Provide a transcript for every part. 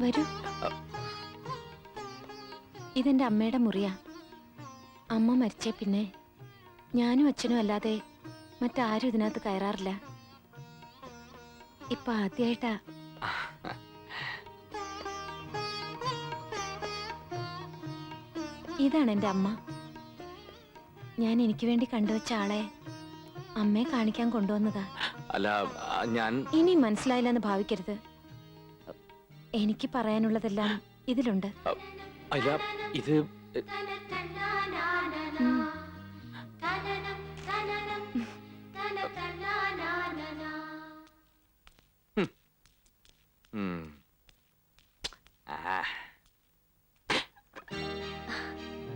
വരൂ. ഇതെന്റെ അമ്മയുടെ മുറിയാ. അമ്മ മരിച്ചേ പിന്നെ ഞാനും അച്ഛനും അല്ലാതെ മറ്റാരും ഇതിനകത്ത് കയറാറില്ല. ഇപ്പൊ ആദ്യായിട്ടാ. ഇതാണ് എന്റെ അമ്മ. ഞാൻ എനിക്ക് വേണ്ടി കണ്ടുവച്ച ആളെ അമ്മയെ കാണിക്കാൻ കൊണ്ടുവന്നതാ. അല്ല, ഞാൻ ഇനി മനസ്സിലായില്ലെന്ന് ഭാവിക്കരുത്. എനിക്ക് പറയാനുള്ളതെല്ലാം ഇതിലുണ്ട്. അല്ല, ഇത്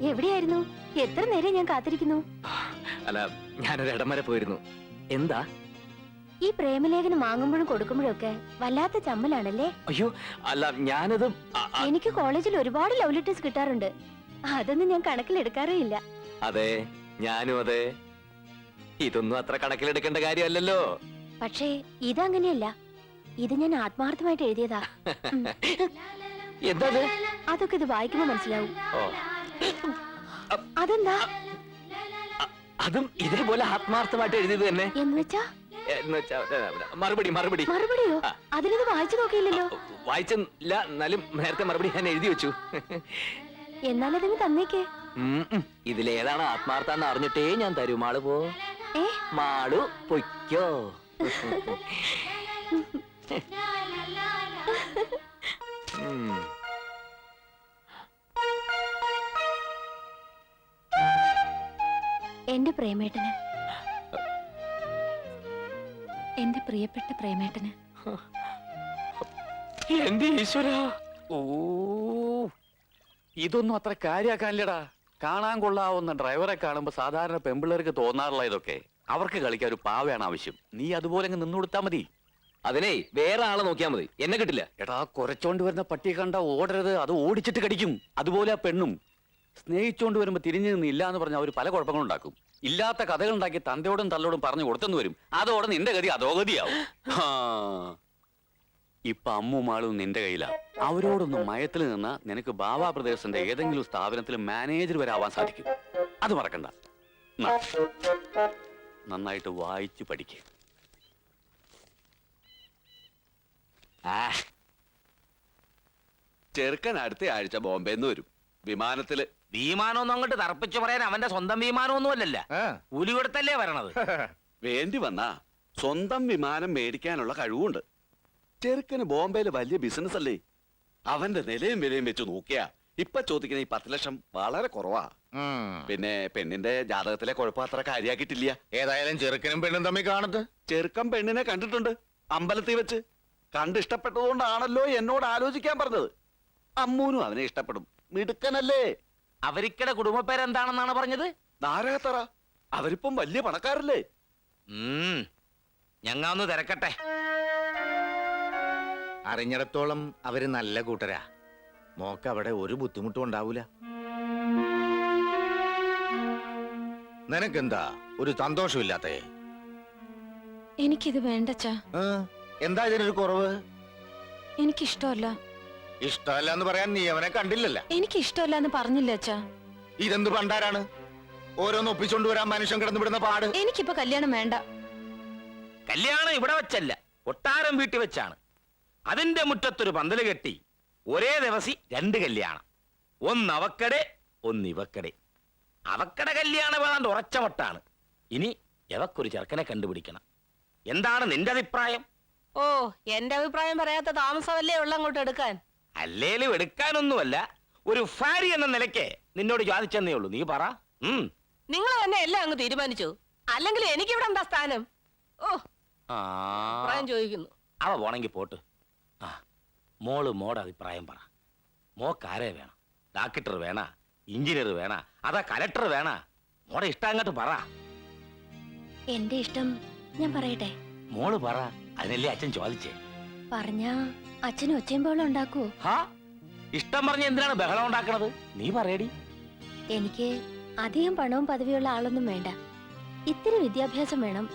എവിടെയായിരുന്നു? എത്ര നേരം ഞാൻ കാത്തിരിക്കുന്നു. അല്ല, ഞാനൊരു ഇടം വരെ പോയിരുന്നു. എന്താ? ഈ പ്രേമലേഖനം വാങ്ങുമ്പോഴും കൊടുക്കുമ്പോഴും ഒക്കെ വല്ലാത്ത ചമ്മലാണല്ലേ? അയ്യോ, അല്ല, ഞാനത് എനിക്ക് കോളേജിൽ ഒരുപാട് ലവ് ലെറ്റേഴ്സ് കിട്ടാറുണ്ട്. അതൊന്നും ഞാൻ കണക്കിലെടുക്കാറേ ഇല്ല. അതെ, ഞാനും അതെ. ഇതൊന്നും അത്ര കണക്കിലെടുക്കേണ്ട കാര്യമല്ലല്ലോ. പക്ഷേ ഇതങ്ങനെയല്ല. ഇത് ഞാൻ ആത്മാർത്ഥമായിട്ട് എഴുതിയതാ. എന്താ? അതൊക്കെ ഇത് വായിക്കുമ്പോ മനസ്സിലാവും. അതെന്താ? അതും ഇതേപോലെ ആത്മാർത്ഥമായിട്ട് എഴുതിയത് തന്നെ. എന്നുവെച്ചാ മറുപടിയോ? അതിനത് വായിച്ചു നോക്കിയില്ലല്ലോ. വായിച്ചില്ല, എന്നാലും നേരത്തെ മറുപടി ഞാൻ എഴുതി വെച്ചു. എന്നാലതിന് തന്നേക്ക്. ഇതിലേതാണ് ആത്മാർത്ഥന്ന് അറിഞ്ഞിട്ടേ ഞാൻ തരൂ. മാള് പോ. മാളു പൊയ്ക്കോ. എന്റെ പ്രേമേട്ടന്, എന്റെ പ്രിയപ്പെട്ട പ്രേമേട്ടന്. എന്റെ ഈശ്വര, ഓ, ഇതൊന്നും അത്ര കാര്യാക്കാനില്ലടാ. കാണാൻ കൊള്ളാവുന്ന ഡ്രൈവറെ കാണുമ്പോ സാധാരണ പെമ്പിള്ളേർക്ക് തോന്നാറുള്ള ഇതൊക്കെ. അവർക്ക് കളിക്കാൻ ഒരു പാവയാണ് ആവശ്യം. നീ അതുപോലെ അങ്ങ് നിന്നു കൊടുത്താ മതി. അതിനെ വേറെ ആളെ നോക്കിയാ മതി, എന്നെ കിട്ടില്ല. എടാ, കുരച്ചോണ്ട് വരുന്ന പട്ടിയെ കണ്ട ഓടരുത്, അത് ഓടിച്ചിട്ട് കടിക്കും. അതുപോലെ ആ പെണ്ണും സ്നേഹിച്ചോണ്ട് വരുമ്പോ തിരിഞ്ഞു നിന്നില്ല എന്ന് പറഞ്ഞാൽ അവർ പല കുഴപ്പങ്ങളുണ്ടാക്കും. ഇല്ലാത്ത കഥകൾ ഉണ്ടാക്കി തന്തയോടും തള്ളോടും പറഞ്ഞു കൊടുത്തെന്ന് വരും. അതോടെ നിന്റെ ഗതി അധോഗതിയാവും. ഇപ്പൊ അമ്മുമാളും നിന്റെ കയ്യിലാ. അവരോടൊന്നും മയത്തിൽ നിന്നാ നിനക്ക് ബാബാ പ്രദേശത്തിന്റെ ഏതെങ്കിലും സ്ഥാപനത്തിൽ മാനേജർ വരെ ആവാൻ സാധിക്കും. അത് മറക്കണ്ട. നന്നായിട്ട് വായിച്ചു പഠിക്കുക. ചെറുക്കൻ അടുത്ത ആഴ്ച ബോംബെന്ന് വരും. വിമാനത്തില്. വിമാനമൊന്നും അങ്ങോട്ട് തറപ്പിച്ചു പറയാൻ അവന്റെ സ്വന്തം വിമാനമൊന്നും അല്ലല്ല, കൂലി കൊടുത്തല്ലേ വരണത്. വേണ്ടി വന്നാ സ്വന്തം വിമാനം മേടിക്കാനുള്ള കഴിവുണ്ട്. ചെറുക്കന് ബോംബെയില് വലിയ ബിസിനസ് അല്ലേ. അവന്റെ നിലയും വിലയും വെച്ച് നോക്കിയാ ഇപ്പൊ ചോദിക്കുന്ന ഈ 10 ലക്ഷം വളരെ കുറവാ. പിന്നെ പെണ്ണിന്റെ ജാതകത്തിലെ കുഴപ്പം അത്ര കാര്യാക്കിട്ടില്ല. ഏതായാലും ചെറുക്കനും പെണ്ണും തമ്മിൽ കാണത്ത്. ചെറുക്കൻ പെണ്ണിനെ കണ്ടിട്ടുണ്ട്, അമ്പലത്തിൽ വെച്ച്. കണ്ടിഷ്ടപ്പെട്ടതുകൊണ്ടാണല്ലോ എന്നോട് ആലോചിക്കാൻ പറഞ്ഞത്. അമ്മൂനും അവനെ ഇഷ്ടപ്പെടും, മിടുക്കനല്ലേ. അവരിക്കടെ കുടുംബ പേരെന്താണെന്നാണ് പറഞ്ഞത്? നാരകത്തറ. അവരിപ്പം വലിയ പണക്കാരല്ലേ. ഞങ്ങ ഒന്ന് തിരക്കട്ടെ. അറിഞ്ഞിടത്തോളം അവര് നല്ല കൂട്ടരാ. മോക്ക് അവിടെ ഒരു ബുദ്ധിമുട്ടും ഉണ്ടാവൂല. നിനക്കെന്താ ഒരു സന്തോഷമില്ലാത്തേ? എനിക്കിത് വേണ്ടച്ചാ. എന്താ ഇതിനൊരു കുറവ്? എനിക്കിഷ്ടമല്ല. ഇഷ്ടമല്ല എന്ന് പറയാൻ നീ അവനെ കണ്ടില്ലല്ല. എനിക്കിഷ്ടമല്ല എന്ന് പറഞ്ഞില്ല അച്ഛാ. ഇതെന്ത് പണ്ടാരാണ്? ഓരോന്ന് ഒപ്പിച്ചോണ്ട് വരാൻ മനുഷ്യൻ കിടന്നുവിടുന്ന പാട്. എനിക്കിപ്പോ കല്യാണം വേണ്ട. കല്യാണം ഇവിടെ വെച്ചല്ല, കൊട്ടാരം വീട്ടിൽ വെച്ചാണ്. അതിന്റെ മുറ്റത്തൊരു പന്തല് കെട്ടി ഒരേ ദിവസം 2 കല്യാണം. ഒന്ന് അവക്കടെ, ഒന്ന് ഇവക്കടെ. അവക്കടെ കല്യാണം വേണ്ട ഉറച്ച മട്ടാണ്. ഇനി എവക്കൊരു ചെറുക്കനെ കണ്ടുപിടിക്കണം. എന്താണ് നിന്റെ അഭിപ്രായം? ഓ, എന്റെ അഭിപ്രായം പറയാത്ത താമസമല്ലേ ഉള്ള അങ്ങോട്ട് എടുക്കാൻ. അല്ലേലും എടുക്കാനൊന്നുമല്ല, ഒരു ഫാരി എന്ന നിലയ്ക്ക് നിന്നോട് ചോദിച്ചെന്നേ ഉള്ളൂ. നീ പറ. നിങ്ങൾ തന്നെ എല്ലാം അങ്ങ് തീരുമാനിച്ചു. അല്ലെങ്കിൽ എനിക്കിവിടെ എന്താ സ്ഥാനം? ഓ, അഭിപ്രായം ചോദിക്കുന്നു. അവ പോണെങ്കിൽ പോട്ട്. മോടെ അഭിപ്രായം പറ. മോക്കാരെ വേണം? ഡോക്ടർ വേണ, എഞ്ചിനീയർ വേണ, അതാ കലക്ടർ വേണ? മോടെ ഇഷ്ടം അങ്ങോട്ട് പറ. എന്റെ ഇഷ്ടം ഞാൻ പറയട്ടെ? മോള് പറ, അതിനല്ലേ അച്ഛൻ ചോദിച്ചേ. പറഞ്ഞാ അച്ഛനും ഒച്ചയും ബഹളം ഉണ്ടാക്കുവോ? ഇഷ്ടം പറഞ്ഞ എന്തിനാണ് ബഹളം ഉണ്ടാക്കണത്? നീ പറയടി. എനിക്ക് അധികം പണവും പദവിയുള്ള ആളൊന്നും വേണ്ട. ഇത്തിരി വിദ്യാഭ്യാസം വേണം.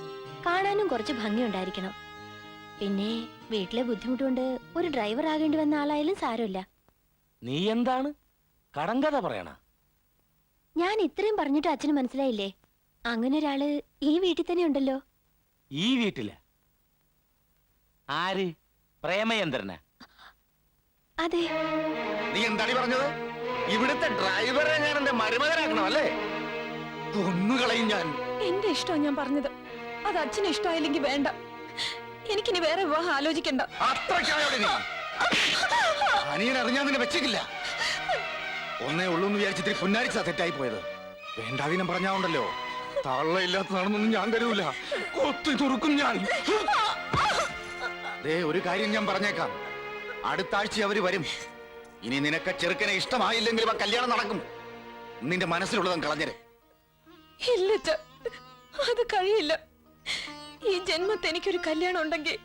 കാണാനും കുറച്ച് ഭംഗി ഉണ്ടായിരിക്കണം. പിന്നെ വീട്ടിലെ ബുദ്ധിമുട്ടുകൊണ്ട് ഒരു ഡ്രൈവർ ആകേണ്ടി വന്ന ആളായാലും സാരമില്ല. നീ എന്താണ് കടങ്കഥ പറയണ? ഞാൻ ഇത്രയും പറഞ്ഞിട്ട് അച്ഛന് മനസ്സിലായില്ലേ? അങ്ങനെ ഒരാള് ഈ വീട്ടിൽ തന്നെ ഉണ്ടല്ലോ. ഈ വീട്ടില് ആര്? പ്രേമചന്ദ്രന്? അതെ. നീ എന്താണ് പറഞ്ഞത്? ഇവിടുത്തെ ഡ്രൈവറെ ഞാൻ എന്റെ മരുമകനാക്കണം അല്ലേ? കൊന്നുകളയും ഞാൻ. എന്റെ ഇഷ്ടം ഞാൻ പറഞ്ഞത്. അത് അച്ഛന് ഇഷ്ടമായില്ലെങ്കിൽ വേണ്ട. എനിക്കിനി വേറെ വിവാഹം ആലോചിക്കണ്ട. അത്രയ്ക്കായോടെ നീ അനിയൻ അറിഞ്ഞാൽ നിന്നെ വെച്ചേക്കില്ല. ഒന്നേ ഉള്ളൂ എന്ന് വിചാരിച്ചിട്ട് പുന്നാരിച്ചാ തെറ്റായി പോയത്. വേണ്ടാവിനം പറഞ്ഞാണ്ടല്ലോ, തള്ളയില്ലാത്തതാണെന്നൊന്നും ഞാൻ കരുതൂല. കൊത്തി തുറക്കും ഞാൻ. ദേ ഒരു കാര്യം ഞാൻ പറഞ്ഞേക്കാം, അടുത്ത ആഴ്ച അവര് വരും. ഇനി നിനക്ക് ചെറുക്കനെ ഇഷ്ടമായില്ലെങ്കിലും ആ കല്യാണം നടക്കും. നിന്റെ മനസ്സിലുള്ളതും കളഞ്ഞര്. ഇല്ല, അത് കഴിയില്ല. ഈ ജന്മത്തെ എനിക്കൊരു കല്യാണം ഉണ്ടെങ്കിൽ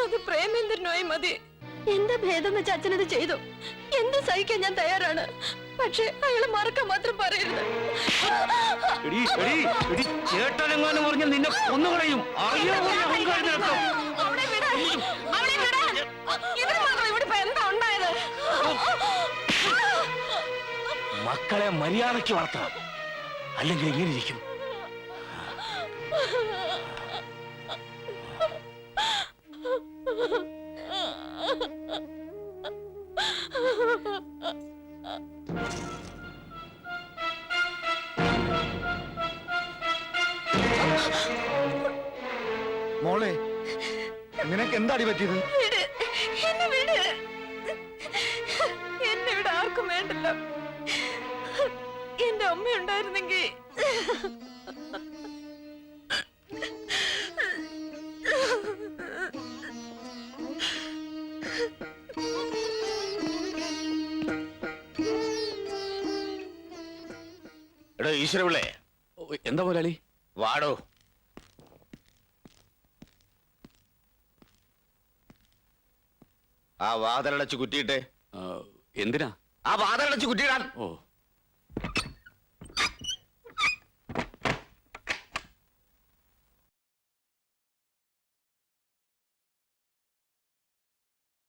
അത് പ്രേമേന്ദ്രനുമായി മതി. എന്താ ഭേദം വെച്ച് അച്ഛനത് ചെയ്തു. എന്ത് സഹിക്കാൻ ഞാൻ തയ്യാറാണ്. പക്ഷെ അയാളെ മറക്കാൻ മാത്രം പറയരുത്. ചേട്ടനെങ്ങാനും പറഞ്ഞാൽ നിന്നെ കൊന്നുകളയും. അവളെ വിട്. അവളെ വിട്. ഇതിന് മാത്രം ഇവിടെ ഇപ്പൊ എന്താ ഉണ്ടായത്? മക്കളെ മര്യാദയ്ക്ക് വളർത്തണം, അല്ലെങ്കിൽ ഇങ്ങനെ ഇരിക്കും. മോളെ, നിനക്ക് എന്താടി പറ്റിയത്? എന്നെ വിട്. എന്നെ ഇവിടെ ആർക്കും വേണ്ടല്ല. എന്റെ അമ്മ ഉണ്ടായിരുന്നെങ്കിൽ. എടോ ഈശ്വരപിള്ളേ, എന്താ മുതലാളി? വാടോ. ആ വാതിലടച്ച് കുറ്റിയിട്ടെ. എന്തിനാ? ആ വാതിലടച്ച് കുറ്റിയിടാൻ. ഓ